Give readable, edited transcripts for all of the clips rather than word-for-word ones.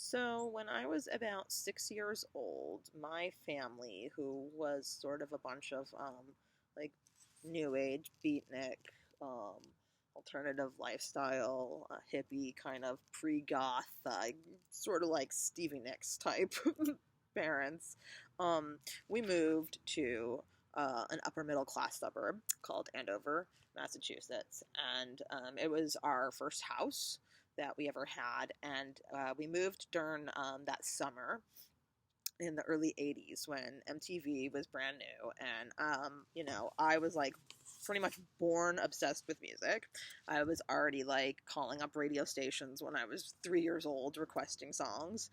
So, when I was about 6 years old, my family, who was sort of a bunch of like new age beatnik, um, alternative lifestyle, hippie kind of pre-goth, sort of like Stevie Nicks type parents, um, we moved to an upper middle class suburb called Andover, Massachusetts, and it was our first house that we ever had, and we moved during that summer in the early 80s when MTV was brand new, and I was like pretty much born obsessed with music. I was already like calling up radio stations when I was 3 years old requesting songs.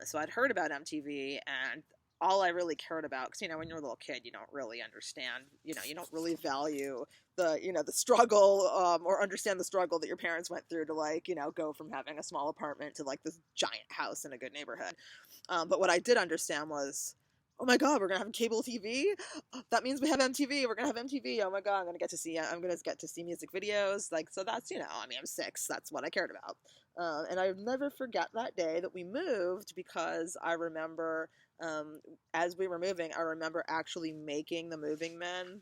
So I'd heard about MTV, and all I really cared about, because when you're a little kid, you don't really understand, you don't really value the struggle, or understand the struggle that your parents went through to, like, go from having a small apartment to like this giant house in a good neighborhood. But what I did understand was, oh my God, we're gonna have cable TV. That means we have MTV. We're gonna have MTV. Oh my God, I'm gonna get to see music videos. Like, so that's, I'm 6. That's what I cared about. And I'll never forget that day that we moved, because I remember, as we were moving, I remember actually making the moving men,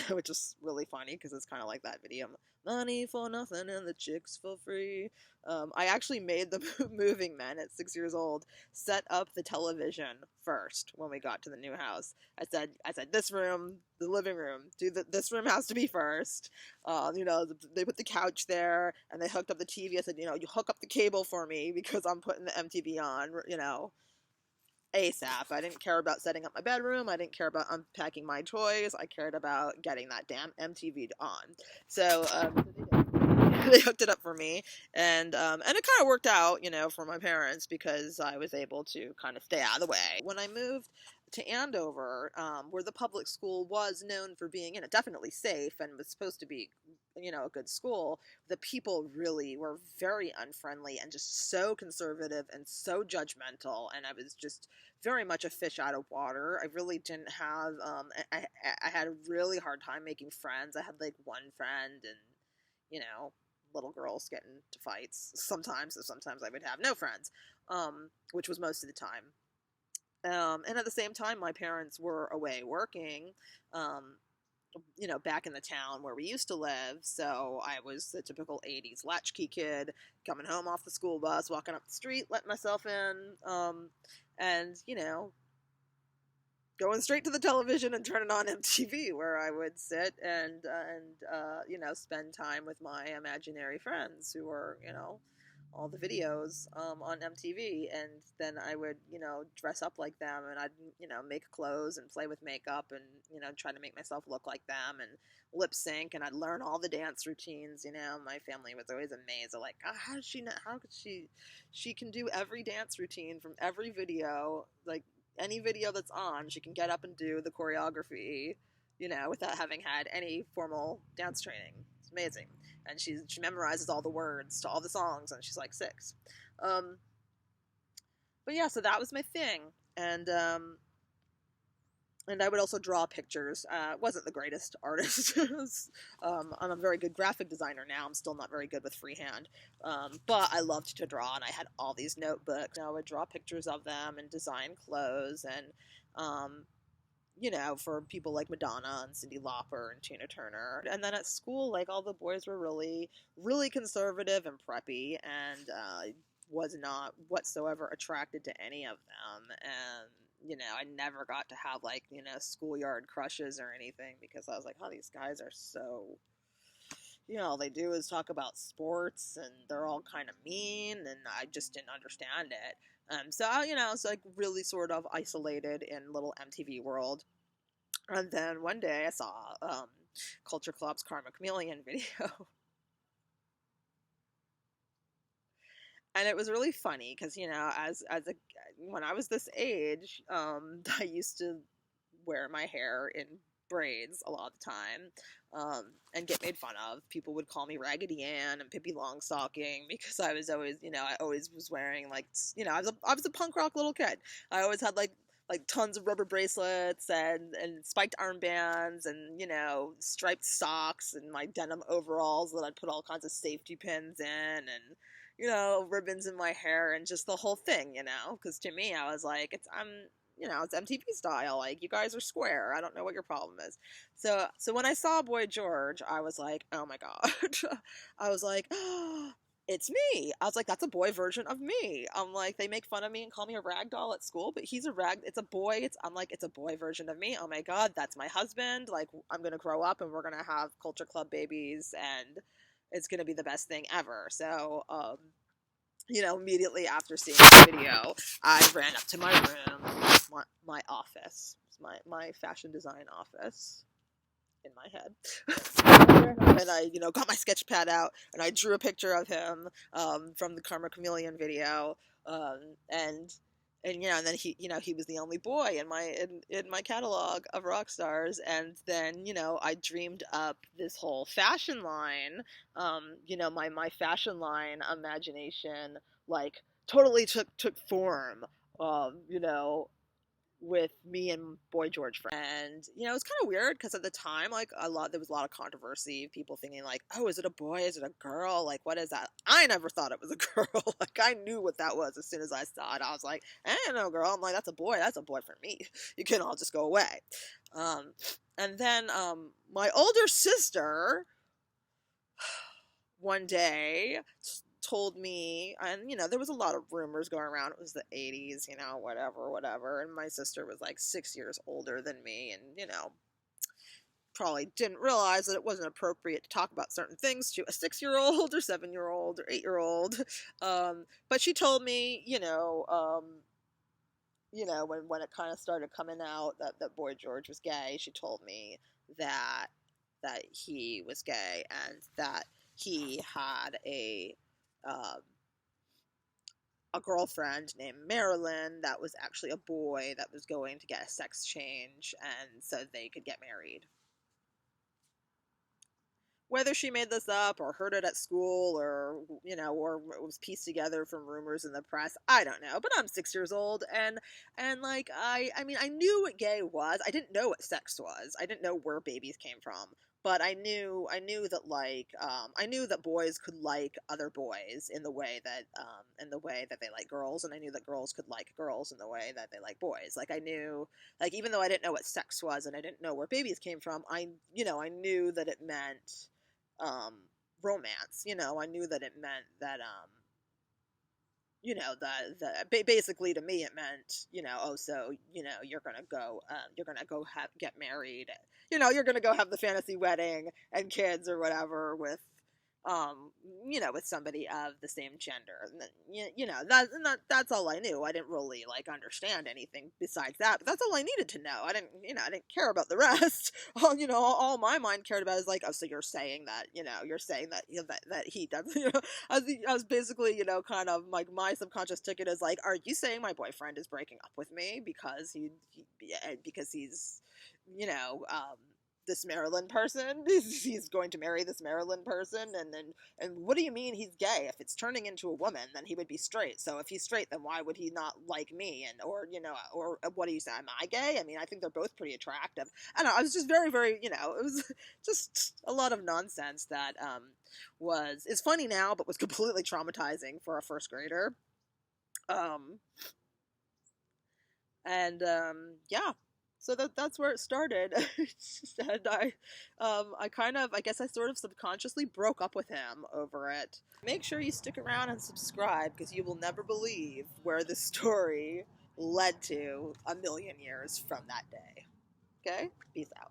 which is really funny because it's kind of like that video, money for nothing and the chicks for free. I actually made the moving men at 6 years old set up the television first when we got to the new house. I said, this room, the living room, this room has to be first. They put the couch there and they hooked up the TV. I said, you hook up the cable for me because I'm putting the MTV on, ASAP. I didn't care about setting up my bedroom. I didn't care about unpacking my toys. I cared about getting that damn MTV on. So they hooked it up for me, and it kind of worked out, for my parents, because I was able to kind of stay out of the way. When I moved to Andover, where the public school was known for being, definitely safe and was supposed to be, a good school, the people really were very unfriendly and just so conservative and so judgmental, and I was just very much a fish out of water. I really didn't have, I had a really hard time making friends. I had like one friend, and, little girls get into fights sometimes, and sometimes I would have no friends, which was most of the time. And at the same time, my parents were away working, um, back in the town where we used to live. So I was the typical 80s latchkey kid coming home off the school bus, walking up the street, letting myself in, and, going straight to the television and turning on MTV, where I would sit and spend time with my imaginary friends who were, all the videos on MTV, and then I would, dress up like them, and I'd, make clothes and play with makeup, and, try to make myself look like them, and lip sync, and I'd learn all the dance routines. My family was always amazed. They're like, oh, how could she can do every dance routine from every video, like any video that's on, she can get up and do the choreography, without having had any formal dance training. It's amazing. And she memorizes all the words to all the songs, and she's like 6. But yeah, so that was my thing. And I would also draw pictures. Wasn't the greatest artist. I'm a very good graphic designer now. I'm still not very good with freehand. But I loved to draw, and I had all these notebooks. I would draw pictures of them and design clothes, and, for people like Madonna and Cyndi Lauper and Tina Turner. And then at school, like, all the boys were really, really conservative and preppy, and was not whatsoever attracted to any of them. And I never got to have, like, schoolyard crushes or anything, because I was like, oh, these guys are so, all they do is talk about sports, and they're all kind of mean, and I just didn't understand it. So, it's like really sort of isolated in little MTV world. And then one day I saw Culture Club's Karma Chameleon video. And it was really funny because, when I was this age, I used to wear my hair in braids a lot of the time, and get made fun of. People would call me Raggedy Ann and Pippi Longstocking, because I was always, I always was wearing, like, I was a punk rock little kid. I always had, like, like tons of rubber bracelets and spiked armbands and, you know, striped socks and my denim overalls that I'd put all kinds of safety pins in and, you know, ribbons in my hair and just the whole thing, you know, because to me I was like, you know, it's MTV style. Like, you guys are square. I don't know what your problem is. So when I saw Boy George, I was like, oh my god. I was like, oh, it's me. I was like, that's a boy version of me. I'm like, they make fun of me and call me a rag doll at school, but he's a rag. It's a boy. I'm like, it's a boy version of me. Oh my god, that's my husband. Like, I'm gonna grow up and we're gonna have Culture Club babies, and it's gonna be the best thing ever. So, you know, immediately after seeing the video, I ran up to my room, my office, my fashion design office in my head. And I, you know, got my sketch pad out and I drew a picture of him from the Karma Chameleon video. And you know, and then he, you know, he was the only boy in my catalog of rock stars. And then, you know, I dreamed up this whole fashion line. You know, my fashion line imagination like totally took form. You know, with me and Boy George and you know it's kind of weird because at the time like there was a lot of controversy, people thinking like, oh, is it a boy, is it a girl, like what is that? I never thought it was a girl. Like I knew what that was as soon as I saw it. I was like, no girl. I'm like, that's a boy for me. You can all just go away. And then my older sister one day told me, and you know there was a lot of rumors going around, it was the 80s, you know, whatever, and my sister was like 6 years older than me, and you know probably didn't realize that it wasn't appropriate to talk about certain things to a 6-year-old or 7-year-old or 8-year-old. But she told me, you know, when it kind of started coming out that Boy George was gay, she told me that he was gay and that he had um, a girlfriend named Marilyn that was actually a boy that was going to get a sex change and so they could get married. Whether she made this up or heard it at school or, you know, or it was pieced together from rumors in the press, I don't know. But I'm 6 years old and like I mean I knew what gay was. I didn't know what sex was. I didn't know where babies came from. But I knew that like I knew that boys could like other boys in the way that they like girls, and I knew that girls could like girls in the way that they like boys. Like I knew, like even though I didn't know what sex was and I didn't know where babies came from, I knew that it meant um, romance. You know, I knew that it meant that you know, basically to me it meant, you know, oh, so you know you're gonna go get married, you know, you're gonna go have the fantasy wedding and kids or whatever with you know, with somebody of the same gender. And then, you know, that's all I knew. I didn't really like understand anything besides that, but that's all I needed to know. I didn't care about the rest. All, you know, all my mind cared about is like, oh, so you're saying that, you know, that he does, you know, I was basically, you know, kind of like my subconscious ticket is like, are you saying my boyfriend is breaking up with me because because he's, you know, this Maryland person. He's going to marry this Maryland person, and what do you mean he's gay? If it's turning into a woman, then he would be straight. So if he's straight, then why would he not like me? And or you know, or what do you say? Am I gay? I mean, I think they're both pretty attractive. I don't know. I was just very, very, you know, it was just a lot of nonsense that is funny now, but was completely traumatizing for a first grader. Um, and yeah, so that's where it started. And I kind of, I guess I sort of subconsciously broke up with him over it. Make sure you stick around and subscribe because you will never believe where this story led to a million years from that day. Okay, peace out.